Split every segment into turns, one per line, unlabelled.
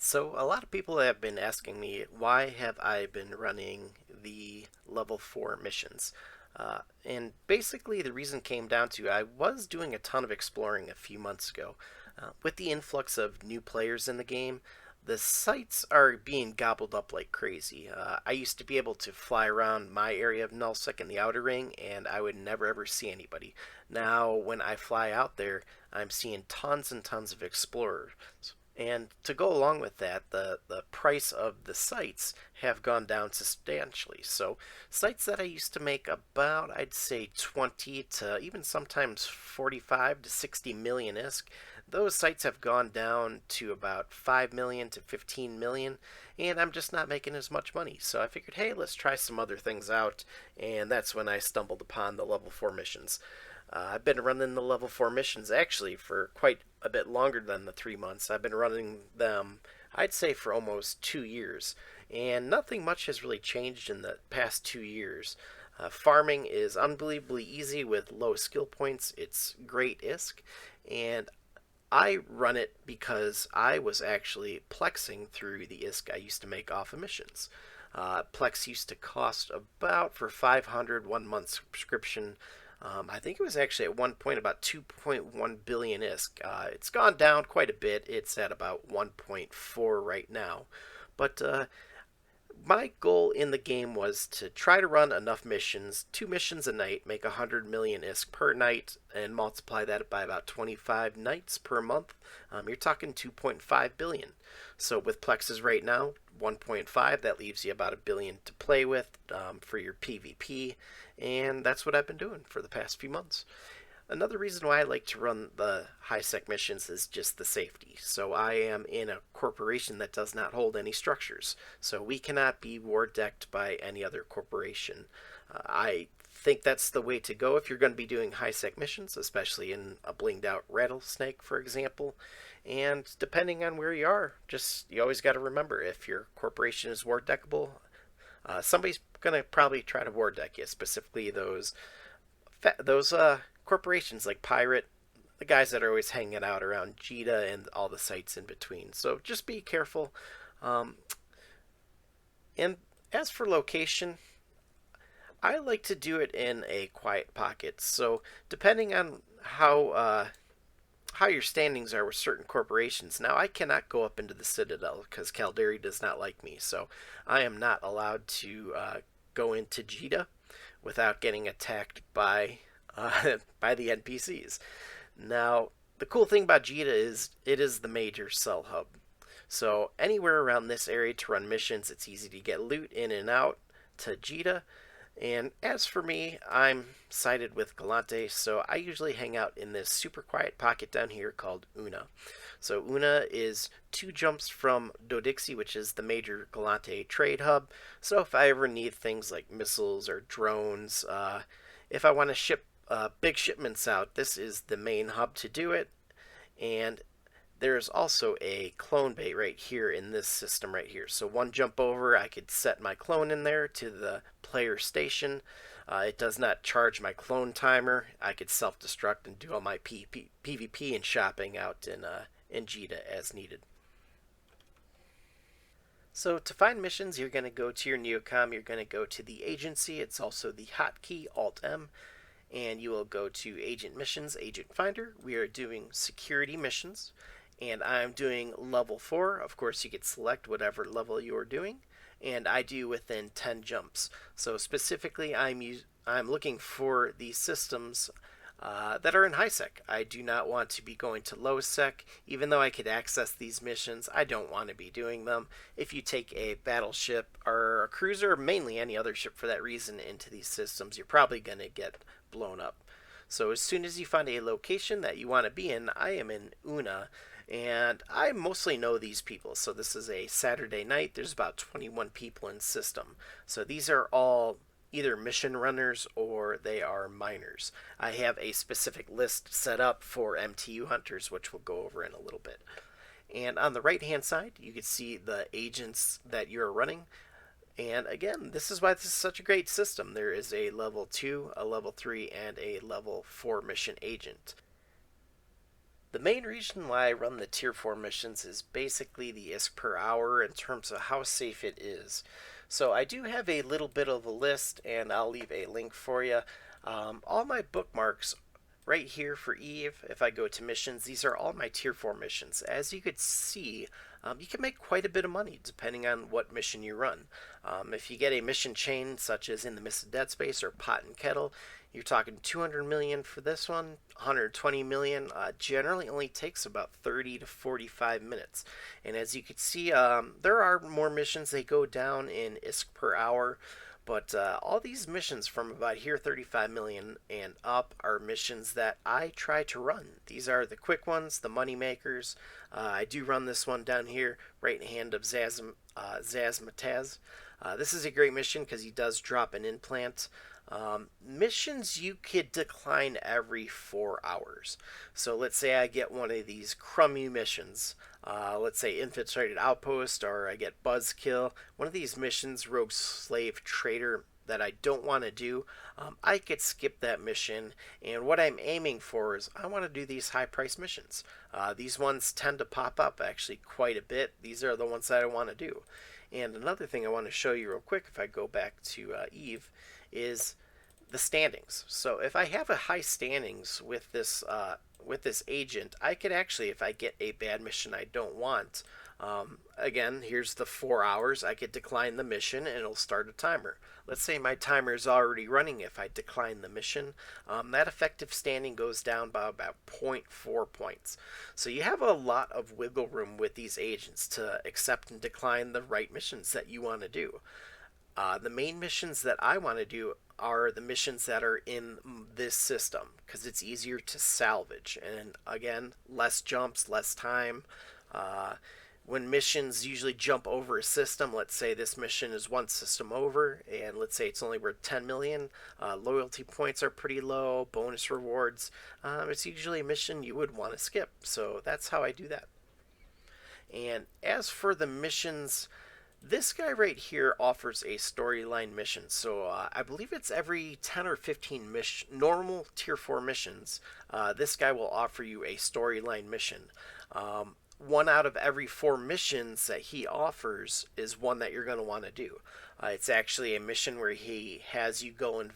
So a lot of people have been asking me why have I been running the level 4 missions? And basically the reason came down to I was doing a ton of exploring a few months ago. With the influx of new players in the game, the sites are being gobbled up like crazy. I used to be able to fly around my area of nullsec in the outer ring, and I would never ever see anybody. Now, when I fly out there, I'm seeing tons and tons of explorers. And to go along with that, the price of the sites have gone down substantially. So sites that I used to make about, I'd say 20 to even sometimes 45 to 60 million ISK, those sites have gone down to about 5 million to 15 million, and I'm just not making as much money. So I figured, hey, let's try some other things out, and that's when I stumbled upon the level 4 missions. I've been running the level 4 missions actually for quite a bit longer than the 3 months. I've been running them, I'd say, for almost 2 years. And nothing much has really changed in the past 2 years. Farming is unbelievably easy with low skill points. It's great ISK. And I run it because I was actually plexing through the ISK I used to make off of missions. Plex used to cost about, for 500 1 month subscription, I think it was actually at one point about 2.1 billion ISK. It's gone down quite a bit. It's at about 1.4 right now. But my goal in the game was to try to run enough missions, 2 missions a night, make 100 million ISK per night, and multiply that by about 25 nights per month. You're talking 2.5 billion. So with plexes right now, 1.5, that leaves you about a billion to play with for your PvP, and that's what I've been doing for the past few months. Another reason why I like to run the high sec missions is just the safety. So I am in a corporation that does not hold any structures. So we cannot be war decked by any other corporation. I think that's the way to go if you're going to be doing high sec missions, especially in a blinged out rattlesnake, for example. And depending on where you are, just you always got to remember if your corporation is war deckable, somebody's going to probably try to war deck you, specifically those corporations like Pirate, the guys that are always hanging out around Jita and all the sites in between. So just be careful. Um, and as for location, I like to do it in a quiet pocket. So depending on how your standings are with certain corporations. Now, I cannot go up into the Citadel because Calderi does not like me, so I am not allowed to go into Jita without getting attacked by by the NPCs. Now, the cool thing about Jita is it is the major cell hub. So anywhere around this area to run missions, it's easy to get loot in and out to Jita. And as for me, I'm sided with Galante, so I usually hang out in this super quiet pocket down here called Una. So Una is 2 jumps from Dodixie, which is the major Galante trade hub. So if I ever need things like missiles or drones, if I want to ship big shipments out, this is the main hub to do it. And there's also a clone bay right here in this system right here. So 1 jump over, I could set my clone in there to the player station. It does not charge my clone timer. I could self-destruct and do all my PvP and shopping out in Jita as needed. So to find missions, you're going to go to your Neocom. You're going to go to the agency. It's also the hotkey Alt-M. And you will go to Agent Missions, Agent Finder. We are doing security missions. And I'm doing level 4. Of course, you could select whatever level you're doing. And I do within 10 jumps. So specifically, I'm looking for these systems that are in high sec. I do not want to be going to low sec. Even though I could access these missions, I don't want to be doing them. If you take a battleship or a cruiser, or mainly any other ship for that reason, into these systems, you're probably going to get blown up. So as soon as you find a location that you want to be in, I am in Una, and I mostly know these people. So this is a Saturday night. There's about 21 people in system. So these are all either mission runners or they are miners. I have a specific list set up for MTU hunters, which we'll go over in a little bit. And on the right hand side, you can see the agents that you're running. And again, this is why this is such a great system. There is a level 2, a level 3, and a level 4 mission agent. The main reason why I run the Tier 4 missions is basically the ISK per hour in terms of how safe it is. So I do have a little bit of a list, and I'll leave a link for you. All my bookmarks right here for Eve, if I go to missions, these are all my Tier 4 missions. As you could see, you can make quite a bit of money depending on what mission you run. If you get a mission chain such as in the Mist Dead Space or Pot and Kettle, you're talking 200 million for this one, 120 million. Generally only takes about 30 to 45 minutes. And as you can see, there are more missions. They go down in ISK per hour. But all these missions from about here 35 million and up are missions that I try to run. These are the quick ones, the money makers. I do run this one down here, right hand of Zazmataz. This is a great mission because he does drop an implant. Missions you could decline every 4 hours. So let's say I get one of these crummy missions. Let's say Infiltrated Outpost, or I get Buzzkill. One of these missions, Rogue Slave Trader, that I don't want to do. I could skip that mission, and what I'm aiming for is I want to do these high price missions. These ones tend to pop up actually quite a bit. These are the ones that I want to do. And another thing I want to show you real quick, if I go back to Eve, is the standings. So if I have a high standings with this agent, I could actually, if I get a bad mission I don't want, again, here's the 4 hours, I could decline the mission and it'll start a timer. Let's say my timer is already running. If I decline the mission, that effective standing goes down by about 0.4 points. So you have a lot of wiggle room with these agents to accept and decline the right missions that you want to do. The main missions that I want to do are the missions that are in this system because it's easier to salvage, and again, less jumps, less time. When missions usually jump over a system, let's say this mission is one system over, and let's say it's only worth 10 million, loyalty points are pretty low, bonus rewards, it's usually a mission you would want to skip. So that's how I do that. And as for the missions, this guy right here offers a storyline mission. So I believe it's every 10 or 15 normal tier 4 missions. This guy will offer you a storyline mission. One out of every 4 missions that he offers is one that you're going to want to do. It's actually a mission where he has you go and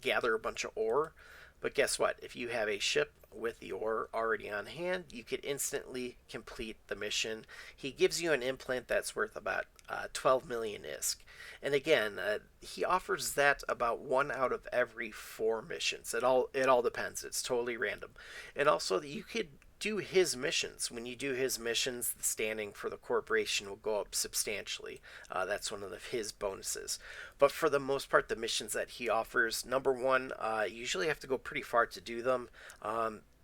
gather a bunch of ore. But guess what? If you have a ship with the ore already on hand, you could instantly complete the mission. He gives you an implant that's worth about 12 million ISK. And again, he offers that about 1 out of every 4 missions. It all depends. It's totally random. And also, you could do his missions. When you do his missions, the standing for the corporation will go up substantially. That's one of his bonuses. But for the most part, the missions that he offers, number one, you usually have to go pretty far to do them.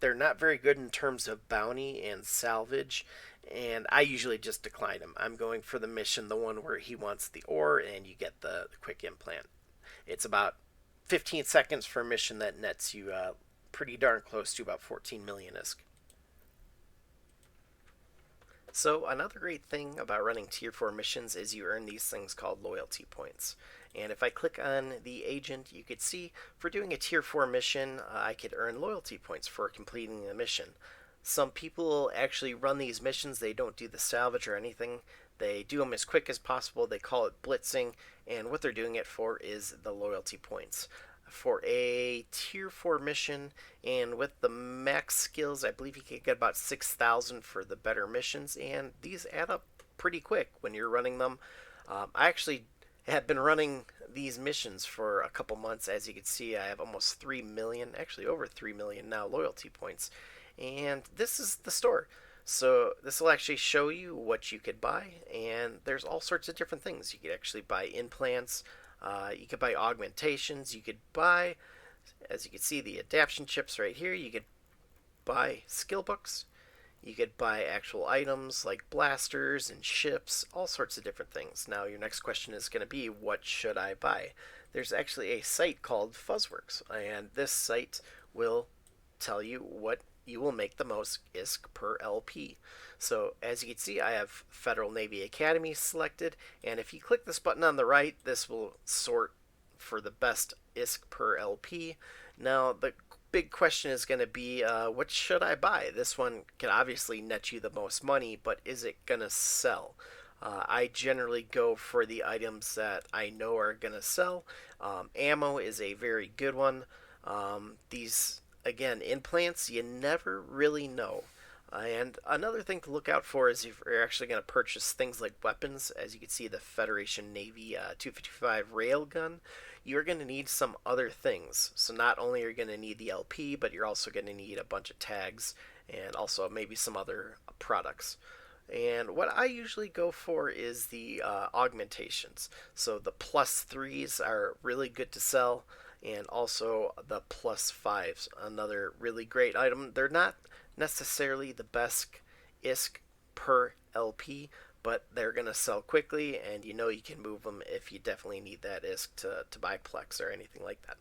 They're not very good in terms of bounty and salvage, and I usually just decline them. I'm going for the mission, the one where he wants the ore and you get the quick implant. It's about 15 seconds for a mission that nets you pretty darn close to about 14 million ISK. So another great thing about running tier 4 missions is you earn these things called loyalty points. And if I click on the agent, you could see for doing a tier 4 mission, I could earn loyalty points for completing the mission. Some people actually run these missions, they don't do the salvage or anything. They do them as quick as possible, they call it blitzing, and what they're doing it for is the loyalty points. For a tier 4 mission, and with the max skills, I believe you can get about 6,000 for the better missions, and these add up pretty quick when you're running them. I actually have been running these missions for a couple months. As you can see, I have almost 3 million, actually over 3 million now loyalty points, and this is the store. So this will actually show you what you could buy, and there's all sorts of different things. You could actually buy implants, you could buy augmentations, you could buy, as you can see, the adaptation chips right here. You could buy skill books, you could buy actual items like blasters and ships, all sorts of different things. Now your next question is going to be, what should I buy? There's actually a site called Fuzzworks, and this site will tell you what you will make the most ISK per LP. So as you can see, I have Federal Navy Academy selected, and if you click this button on the right, this will sort for the best ISK per LP. Now the big question is going to be, what should I buy? This one can obviously net you the most money, but is it going to sell? I generally go for the items that I know are going to sell. Ammo is a very good one. These, again, implants, you never really know. And another thing to look out for is if you're actually going to purchase things like weapons. As you can see, the Federation Navy 255 railgun, you're going to need some other things. So not only are you going to need the LP, but you're also going to need a bunch of tags and also maybe some other products. And what I usually go for is the augmentations. So the +3s are really good to sell, and also the +5s, another really great item. They're not necessarily the best ISK per LP, but they're going to sell quickly, and you know you can move them if you definitely need that ISK to buy Plex or anything like that.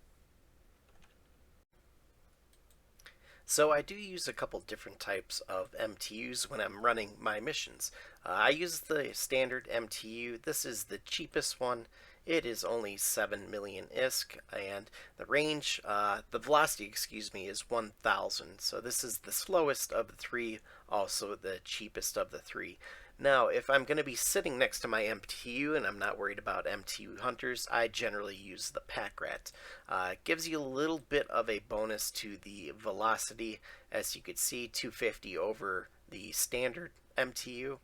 So I do use a couple different types of MTUs when I'm running my missions. I use the standard MTU. This is the cheapest one. It is only 7 million ISK, and the range, the velocity, excuse me, is 1,000. So this is the slowest of the three, also the cheapest of the three. Now, if I'm going to be sitting next to my MTU and I'm not worried about MTU hunters, I generally use the Pack Rat. It gives you a little bit of a bonus to the velocity, as you could see, 250 over the standard MTU.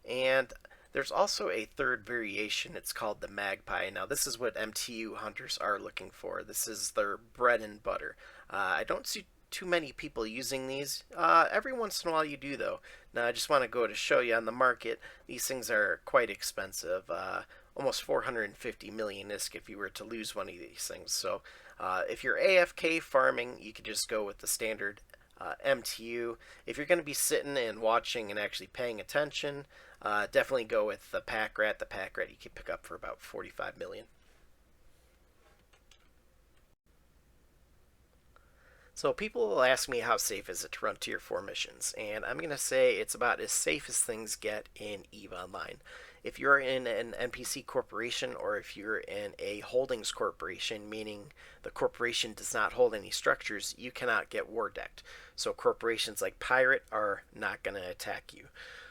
And there's also a third variation. It's called the Magpie. Now, this is what MTU hunters are looking for. This is their bread and butter. I don't see too many people using these. Every once in a while you do, though. Now, I just want to go to show you on the market, these things are quite expensive. Almost 450 million ISK if you were to lose one of these things. So if you're AFK farming, you could just go with the standard MTU. If you're going to be sitting and watching and actually paying attention, definitely go with the Pack Rat. The Pack Rat you can pick up for about 45 million. So people will ask me how safe is it to run tier 4 missions, and I'm going to say it's about as safe as things get in EVE Online. If you're in an NPC corporation or if you're in a holdings corporation, meaning the corporation does not hold any structures, you cannot get war decked. So corporations like Pirate are not going to attack you.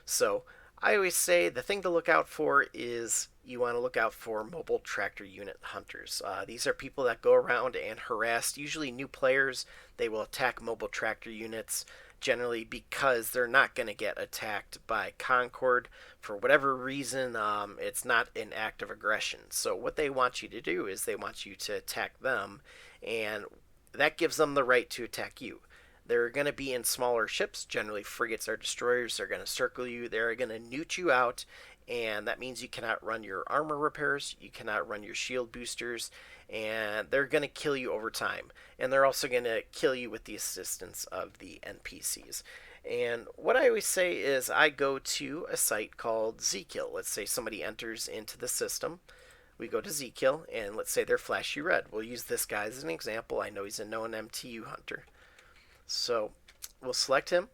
So I always say the thing to look out for is you want to look out for mobile tractor unit hunters. These are people that go around and harass, usually new players. They will attack mobile tractor units generally because they're not going to get attacked by Concord. For whatever reason, it's not an act of aggression. So what they want you to do is they want you to attack them, and that gives them the right to attack you. They're going to be in smaller ships, generally frigates or destroyers. They're going to circle you. They're going to newt you out, and that means you cannot run your armor repairs. You cannot run your shield boosters, and they're going to kill you over time. And they're also going to kill you with the assistance of the NPCs. And what I always say is I go to a site called Zkill. Let's say somebody enters into the system. We go to Zkill, and let's say they're flashy red. We'll use this guy as an example. I know he's a known MTU hunter. So we'll select him.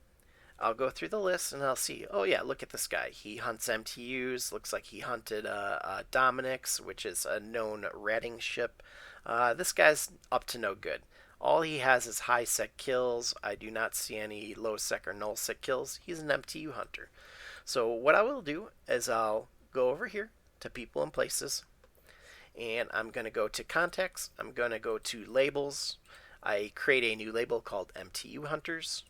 I'll go through the list and I'll see, oh yeah, look at this guy. He hunts MTUs. Looks like he hunted Dominic's, which is a known ratting ship. This guy's up to no good. All he has is high sec kills. I do not see any low sec or null sec kills. He's an MTU hunter. So what I will do is I'll go over here to people and places, and I'm going to go to contacts. I'm going to go to labels. I create a new label called MTU Hunters,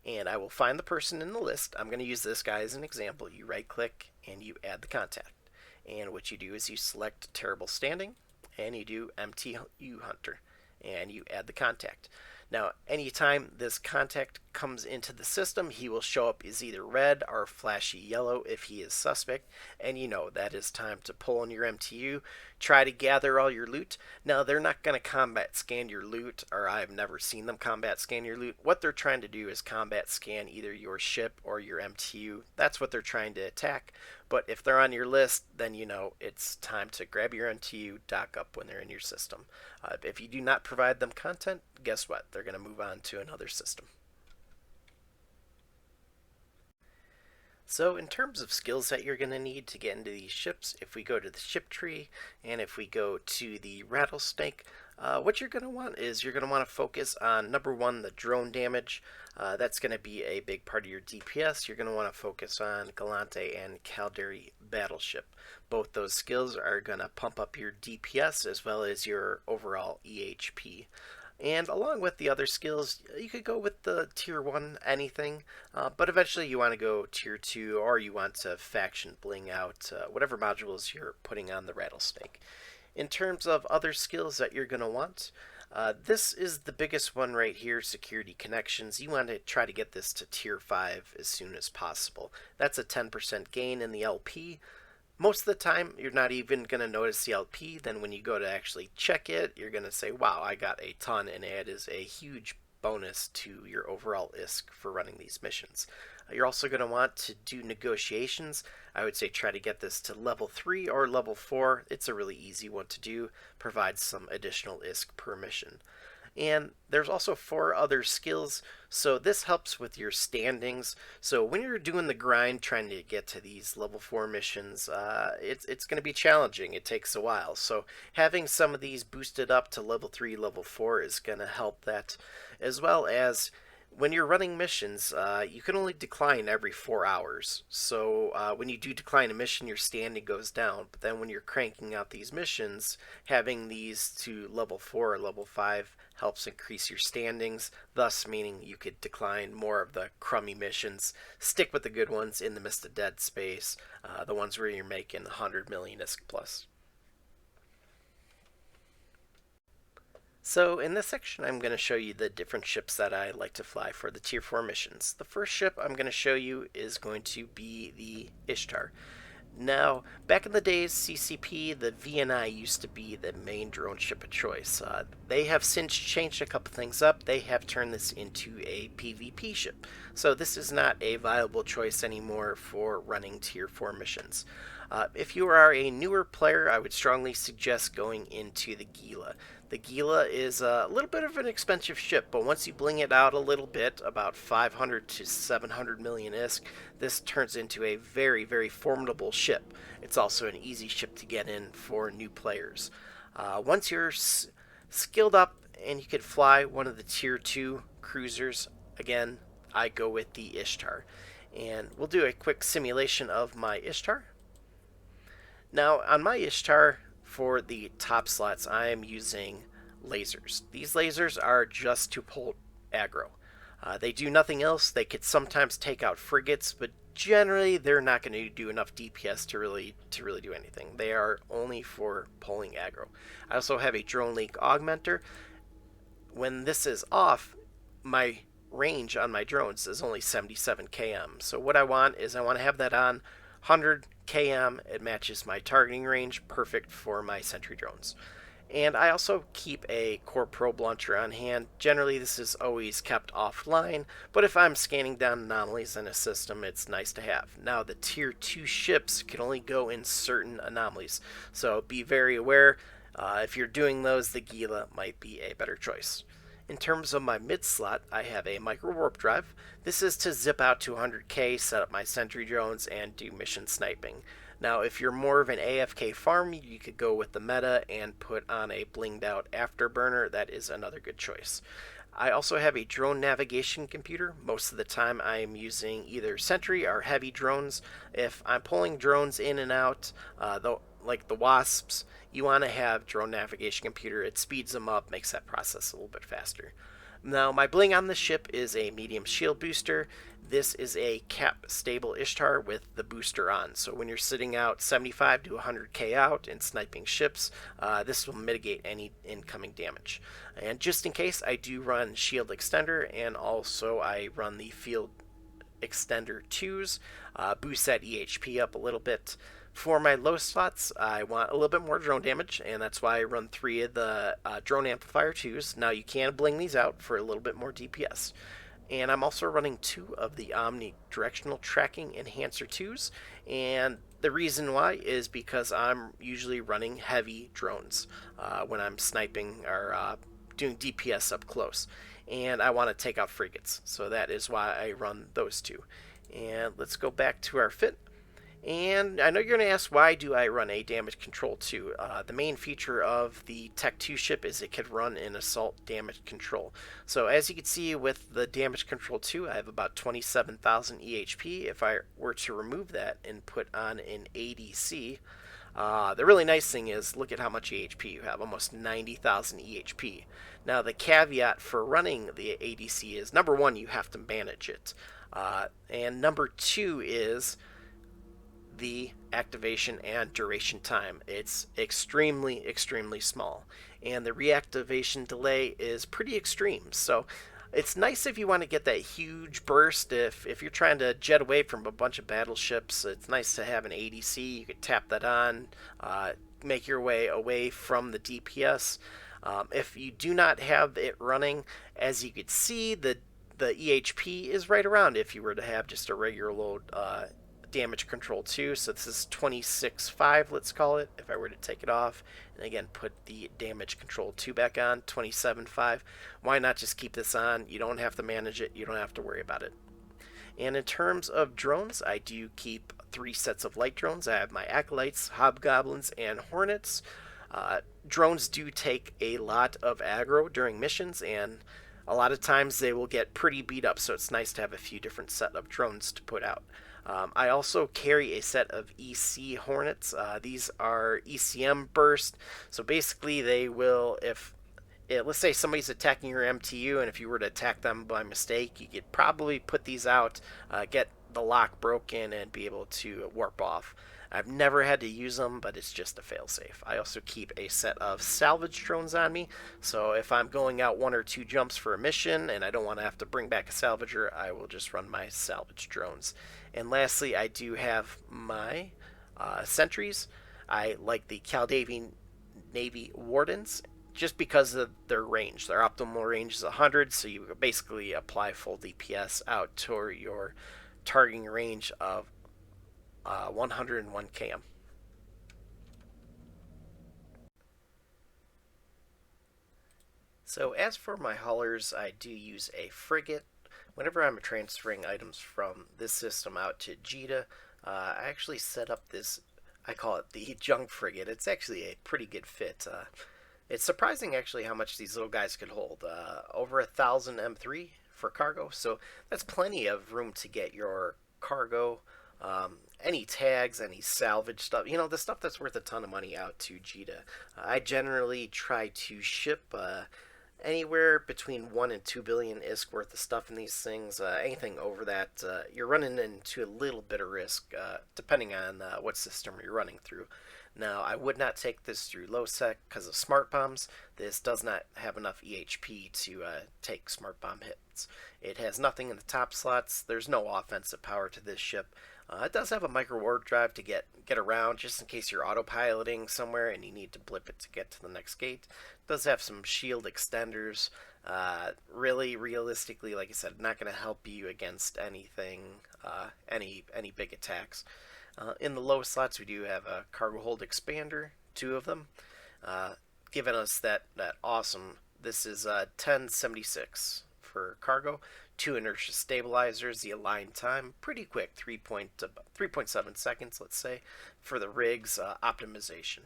and I will find the person in the list. I'm going to use this guy as an example. You right click and you add the contact. And what you do is you select Terrible Standing and you do MTU Hunter and you add the contact. Now, anytime this contact comes into the system, he will show up as either red or flashy yellow if he is suspect, and you know that is time to pull in your MTU, try to gather all your loot. Now, they're not going to combat scan your loot, or I've never seen them combat scan your loot. What they're trying to do is combat scan either your ship or your MTU. That's what they're trying to attack. But if they're on your list, then you know it's time to grab your MTU, dock up when they're in your system. If you do not provide them content, guess what? They're going to move on to another system. So in terms of skills that you're going to need to get into these ships, if we go to the ship tree and if we go to the Rattlesnake, what you're going to want is you're going to want to focus on number one, the drone damage. That's going to be a big part of your DPS. You're going to want to focus on Galante and Caldari Battleship. Both those skills are going to pump up your DPS as well as your overall EHP. And along with the other skills, you could go with the tier 1 anything, but eventually you want to go tier 2 or you want to faction bling out whatever modules you're putting on the Rattlesnake. In terms of other skills that you're going to want, this is the biggest one right here, security connections. You want to try to get this to tier 5 as soon as possible. That's a 10% gain in the LP. Most of the time, you're not even going to notice the LP. Then when you go to actually check it, you're going to say, wow, I got a ton, and it is a huge bonus to your overall ISK for running these missions. You're also going to want to do negotiations. I would say try to get this to level 3 or level 4. It's a really easy one to do, provides some additional ISK per mission. And there's also 4 other skills, so this helps with your standings. So when you're doing the grind trying to get to these level 4 missions, it's going to be challenging. It takes a while. So having some of these boosted up to level 3, level 4 is going to help that, as well as when you're running missions, you can only decline every 4 hours. So when you do decline a mission, your standing goes down. But then when you're cranking out these missions, having these to level 4 or level 5 helps increase your standings, thus meaning you could decline more of the crummy missions, stick with the good ones in the midst of dead space, the ones where you're making 100 million ISK plus. So in this section, I'm going to show you the different ships that I like to fly for the tier 4 missions. The first ship I'm going to show you is going to be the Ishtar. Now, back in the days, CCP, the VNI used to be the main drone ship of choice. They have since changed a couple things up. They have turned this into a PvP ship. So this is not a viable choice anymore for running tier 4 missions. If you are a newer player, I would strongly suggest going into the Gila. The Gila is a little bit of an expensive ship, but once you bling it out a little bit, about 500 to 700 million ISK, this turns into a very, very formidable ship. It's also an easy ship to get in for new players. Once you're skilled up and you could fly one of the tier 2 cruisers, again, I go with the Ishtar. And we'll do a quick simulation of my Ishtar. Now, on my Ishtar, for the top slots, I am using lasers. These lasers are just to pull aggro. They do nothing else. They could sometimes take out frigates, but generally they're not going to do enough DPS to really do anything. They are only for pulling aggro. I also have a drone leak augmenter. When this is off, my range on my drones is only 77 km. So what I want is I want to have that on 100 km. It matches my targeting range, perfect for my sentry drones. And I also keep a core probe launcher on hand. Generally this is always kept offline, but if I'm scanning down anomalies in a system, it's nice to have. Now the tier 2 ships can only go in certain anomalies, so be very aware. If you're doing those, the Gila might be a better choice. In terms of my mid slot, I have a micro warp drive. This is to zip out to 100k, set up my sentry drones, and do mission sniping. Now, if you're more of an AFK farm, you could go with the meta and put on a blinged out afterburner. That is another good choice. I also have a drone navigation computer. Most of the time I am using either sentry or heavy drones. If I'm pulling drones in and out, like the wasps, you want to have drone navigation computer. It speeds them up, makes that process a little bit faster. Now, my bling on the ship is a medium shield booster. This is a cap stable Ishtar with the booster on. So when you're sitting out 75 to 100k out and sniping ships, this will mitigate any incoming damage. And just in case, I do run shield extender, and also I run the field extender 2s, boost that EHP up a little bit. For my low slots, I want a little bit more drone damage, and that's why I run 3 of the drone amplifier 2s. Now you can bling these out for a little bit more DPS. And I'm also running 2 of the omnidirectional tracking enhancer 2s, and the reason why is because I'm usually running heavy drones when I'm sniping or doing DPS up close, and I want to take out frigates, so that is why I run those 2. And let's go back to our fit. And I know you're going to ask, why do I run a damage control 2? The main feature of the Tech 2 ship is it can run an assault damage control. So as you can see with the damage control 2, I have about 27,000 EHP. If I were to remove that and put on an ADC, the really nice thing is, look at how much EHP you have, almost 90,000 EHP. Now the caveat for running the ADC is, number one, you have to manage it. And number two is the activation and duration time. It's extremely small, and the reactivation delay is pretty extreme. So it's nice if you want to get that huge burst. If you're trying to jet away from a bunch of battleships, it's nice to have an ADC. You could tap that on, make your way away from the DPS. If you do not have it running, as you could see, the EHP is right around if you were to have just a regular load damage control 2. So this is 26.5, let's call it, if I were to take it off and again put the damage control 2 back on, 27.5. Why not just keep this on? You don't have to manage it, you don't have to worry about it. And in terms of drones, I do keep 3 sets of light drones. I have my acolytes, hobgoblins, and hornets. Drones do take a lot of aggro during missions, and a lot of times they will get pretty beat up, so it's nice to have a few different set of drones to put out. I also carry a set of EC Hornets. These are ECM burst, so basically they will, if let's say somebody's attacking your MTU, and if you were to attack them by mistake, you could probably put these out, get the lock broken, and be able to warp off. I've never had to use them, but it's just a failsafe. I also keep a set of salvage drones on me, so if I'm going out 1 or 2 jumps for a mission and I don't want to have to bring back a salvager, I will just run my salvage drones. And lastly, I do have my sentries. I like the Caldavian Navy Wardens just because of their range. Their optimal range is 100, so you basically apply full DPS out to your targeting range of 101 km. So as for my haulers, I do use a frigate. Whenever I'm transferring items from this system out to Jita, I actually set up this, I call it the junk frigate. It's actually a pretty good fit. It's surprising actually how much these little guys could hold. Over 1,000 M3 for cargo, so that's plenty of room to get your cargo, any tags, any salvage stuff, the stuff that's worth a ton of money out to Jita. I generally try to ship anywhere between 1 and 2 billion ISK worth of stuff in these things. Anything over that, you're running into a little bit of risk, depending on what system you're running through. Now, I would not take this through low sec because of smart bombs. This does not have enough EHP to take smart bomb hits. It has nothing in the top slots. There's no offensive power to this ship. It does have a micro warp drive to get around, just in case you're autopiloting somewhere and you need to blip it to get to the next gate. It does have some shield extenders. Really, realistically, like I said, not going to help you against anything, any big attacks. In the lowest slots, we do have a cargo hold expander, 2 of them, giving us that awesome. This is 1076 for cargo. 2 inertia stabilizers. The align time pretty quick, 3.7 seconds, let's say. For the rigs, optimization.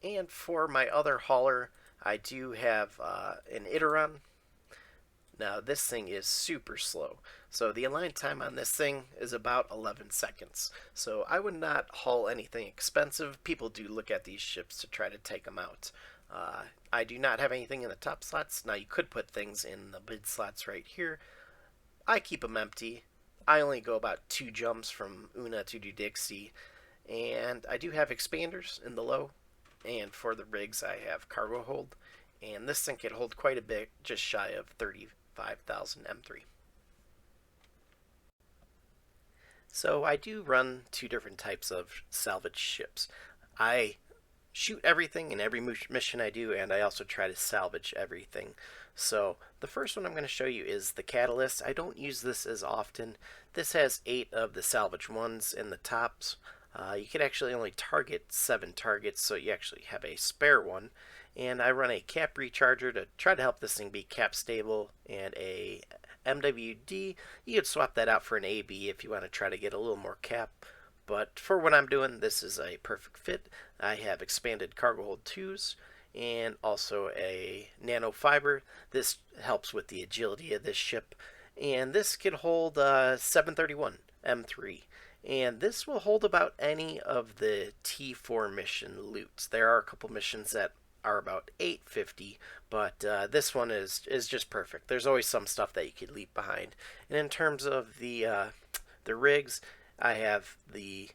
And for my other hauler, I do have an Iteron. Now this thing is super slow, so the align time on this thing is about 11 seconds. So I would not haul anything expensive. People do look at these ships to try to take them out. I do not have anything in the top slots. Now you could put things in the mid slots right here. I keep them empty. I only go about 2 jumps from Una to Dixie, and I do have expanders in the low. And for the rigs, I have cargo hold, and this thing can hold quite a bit, just shy of 35,000 M3. So I do run 2 different types of salvage ships. I shoot everything in every mission I do, and I also try to salvage everything. So the first one I'm going to show you is the Catalyst. I don't use this as often. This has 8 of the salvage ones in the tops. You can actually only target 7 targets, so you actually have a spare one. And I run a cap recharger to try to help this thing be cap stable, and a MWD, you could swap that out for an AB if you want to try to get a little more cap. But for what I'm doing, this is a perfect fit. I have expanded cargo hold 2s and also a nanofiber. This helps with the agility of this ship. And this could hold 731 M3. And this will hold about any of the T4 mission loots. There are a couple missions that are about 850, but this one is just perfect. There's always some stuff that you could leave behind. And in terms of the rigs, I have the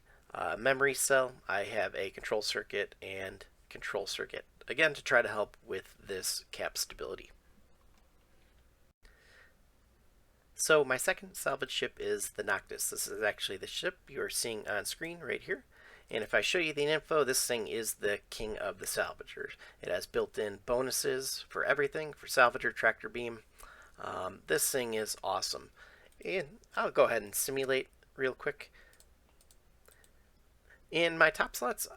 memory cell, I have a control circuit, and control circuit, again to try to help with this cap stability. So my second salvage ship is the Noctis. This is actually the ship you're seeing on screen right here. And if I show you the info, this thing is the king of the salvagers. It has built-in bonuses for everything, for salvager, tractor beam. This thing is awesome. And I'll go ahead and simulate real quick. In my top slots,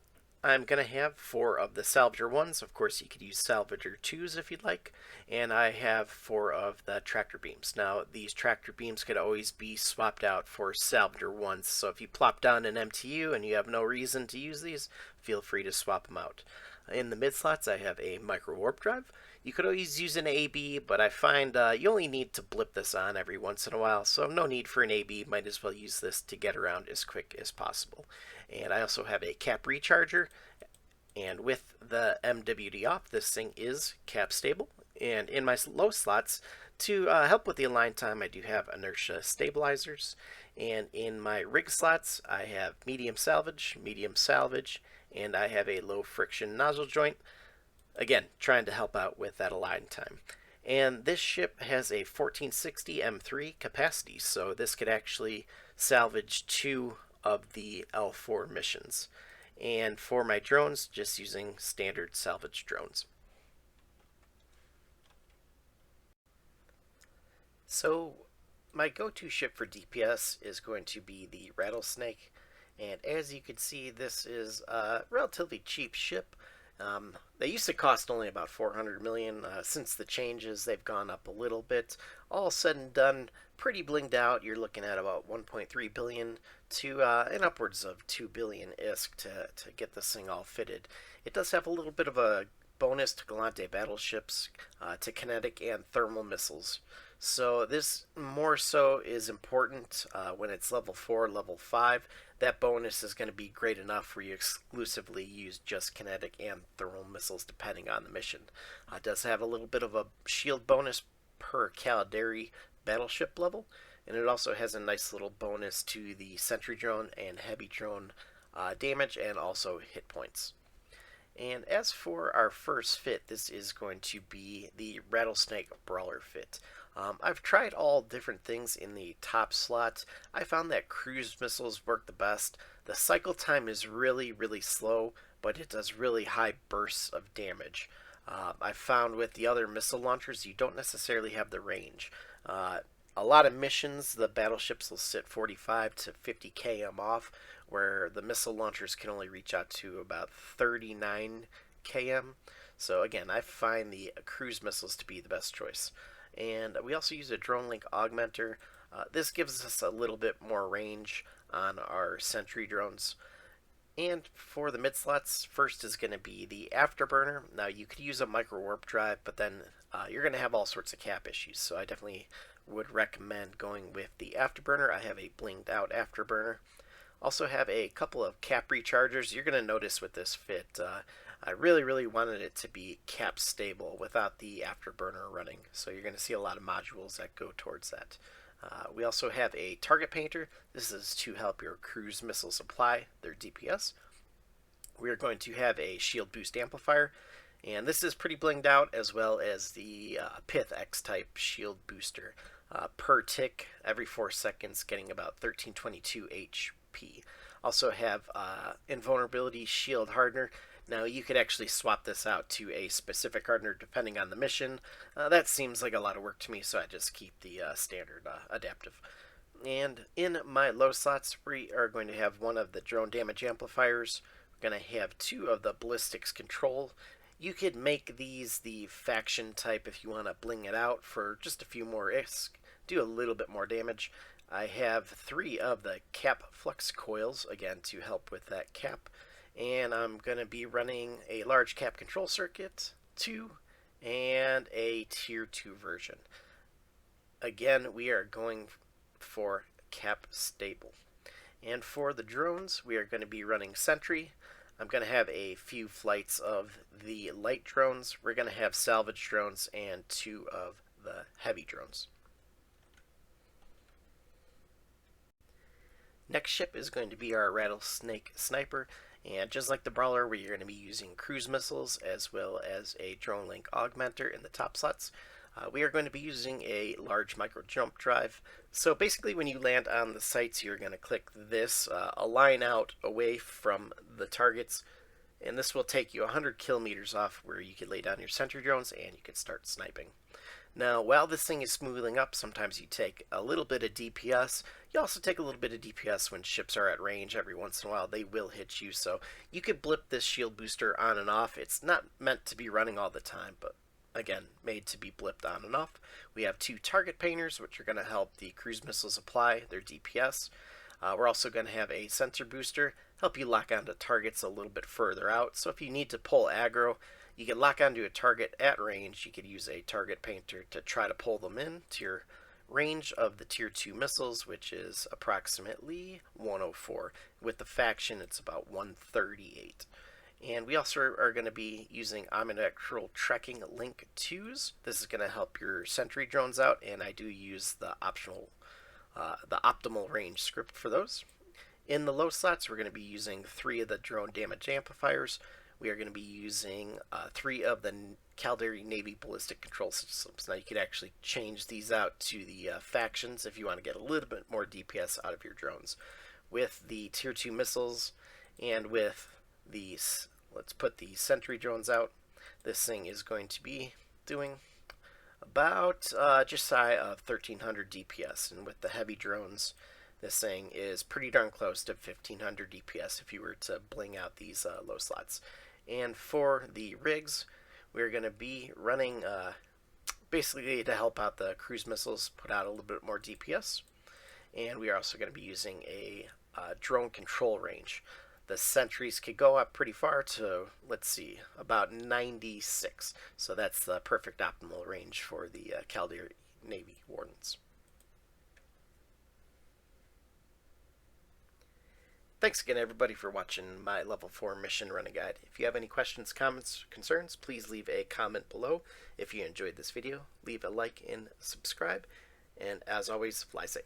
I'm going to have 4 of the Salvager 1s. Of course, you could use Salvager 2s if you'd like. And I have 4 of the Tractor Beams. Now, these Tractor Beams could always be swapped out for Salvager 1s. So if you plop down an MTU and you have no reason to use these, feel free to swap them out. In the mid slots, I have a Micro Warp Drive. You could always use an AB, but I find you only need to blip this on every once in a while, so no need for an AB. Might as well use this to get around as quick as possible. And I also have a cap recharger, and with the MWD off, this thing is cap stable. And in my low slots, to help with the align time, I do have inertia stabilizers. And in my rig slots, I have medium salvage, and I have a low friction nozzle joint. Again, trying to help out with that align time. And this ship has a 1460 M3 capacity, so this could actually salvage 2 of the L4 missions. And for my drones, just using standard salvage drones. So my go-to ship for DPS is going to be the Rattlesnake. And as you can see, this is a relatively cheap ship. They used to cost only about 400 million. Since the changes, they've gone up a little bit. All said and done, pretty blinged out. You're looking at about 1.3 billion to and upwards of 2 billion ISK to get this thing all fitted. It does have a little bit of a bonus to Galante battleships, to kinetic and thermal missiles. So this more so is important when it's level 4, level 5. That bonus is going to be great enough where you exclusively use just kinetic and thermal missiles depending on the mission. It does have a little bit of a shield bonus per Caldari battleship level, and it also has a nice little bonus to the sentry drone and heavy drone damage and also hit points. And as for our first fit, this is going to be the Rattlesnake Brawler Fit. I've tried all different things in the top slot. I found that cruise missiles work the best. The cycle time is really, really slow, but it does really high bursts of damage. I found with the other missile launchers, you don't necessarily have the range. A lot of missions, the battleships will sit 45 to 50 km off, where the missile launchers can only reach out to about 39 km. So again, I find the cruise missiles to be the best choice. And we also use a drone link augmenter. This gives us a little bit more range on our sentry drones. And for the mid slots, first is going to be the afterburner. Now you could use a micro warp drive, but then you're going to have all sorts of cap issues. So I definitely would recommend going with the afterburner. I have a blinged out afterburner. Also have a couple of cap rechargers. You're going to notice with this fit, I really wanted it to be cap stable without the afterburner running. So you're going to see a lot of modules that go towards that. We also have a target painter. This is to help your cruise missiles apply their DPS. We are going to have a shield boost amplifier, and this is pretty blinged out, as well as the Pith X-type shield booster. Per tick, every 4 seconds, getting about 1322 HP. Also have invulnerability shield hardener. Now you could actually swap this out to a specific hardener depending on the mission. That seems like a lot of work to me, so I just keep the standard adaptive. And in my low slots, we are going to have one of the drone damage amplifiers. We're going to have 2 of the ballistics control. You could make these the faction type if you want to bling it out for just a few more ISK. do a little bit more damage. I have 3 of the cap flux coils, again, to help with that cap. And I'm going to be running a large cap control circuit, 2, and a tier 2 version. Again, we are going for cap stable. And for the drones, we are going to be running sentry. I'm going to have a few flights of the light drones. We're going to have salvage drones and 2 of the heavy drones. Next ship is going to be our Rattlesnake Sniper, and just like the Brawler, we're going to be using cruise missiles as well as a drone link augmenter in the top slots. We are going to be using a large micro jump drive. So basically when you land on the sites, you're going to click this, align out away from the targets, and this will take you 100 kilometers off where you can lay down your sentry drones and you can start sniping. Now, while this thing is smoothing up, sometimes you take a little bit of DPS. You also take a little bit of DPS when ships are at range. Every once in a while, they will hit you, so you could blip this shield booster on and off. It's not meant to be running all the time, but again, made to be blipped on and off. We have 2 target painters, which are going to help the cruise missiles apply their DPS. We're also going to have a sensor booster, help you lock onto targets a little bit further out. So if you need to pull aggro, you can lock onto a target at range. You could use a target painter to try to pull them in to your range of the tier 2 missiles, which is approximately 104. With the faction, it's about 138. And we also are going to be using omnidirectional trekking link 2s. This is going to help your sentry drones out, and I do use the optimal range script for those. In the low slots, we're going to be using 3 of the drone damage amplifiers. We are going to be using 3 of the Caldari Navy ballistic control systems. Now you could actually change these out to the factions if you want to get a little bit more DPS out of your drones. With the tier 2 missiles and with these, let's put the sentry drones out. This thing is going to be doing about just shy of 1300 DPS, and with the heavy drones, this thing is pretty darn close to 1500 DPS if you were to bling out these low slots. And for the rigs, we're going to be running basically to help out the cruise missiles, put out a little bit more DPS. And we are also going to be using a drone control range. The sentries could go up pretty far to, let's see, about 96. So that's the perfect optimal range for the Caldari Navy Hornets. Thanks again, everybody, for watching my Level 4 Mission Running Guide. If you have any questions, comments, concerns, please leave a comment below. If you enjoyed this video, leave a like and subscribe. And as always, fly safe.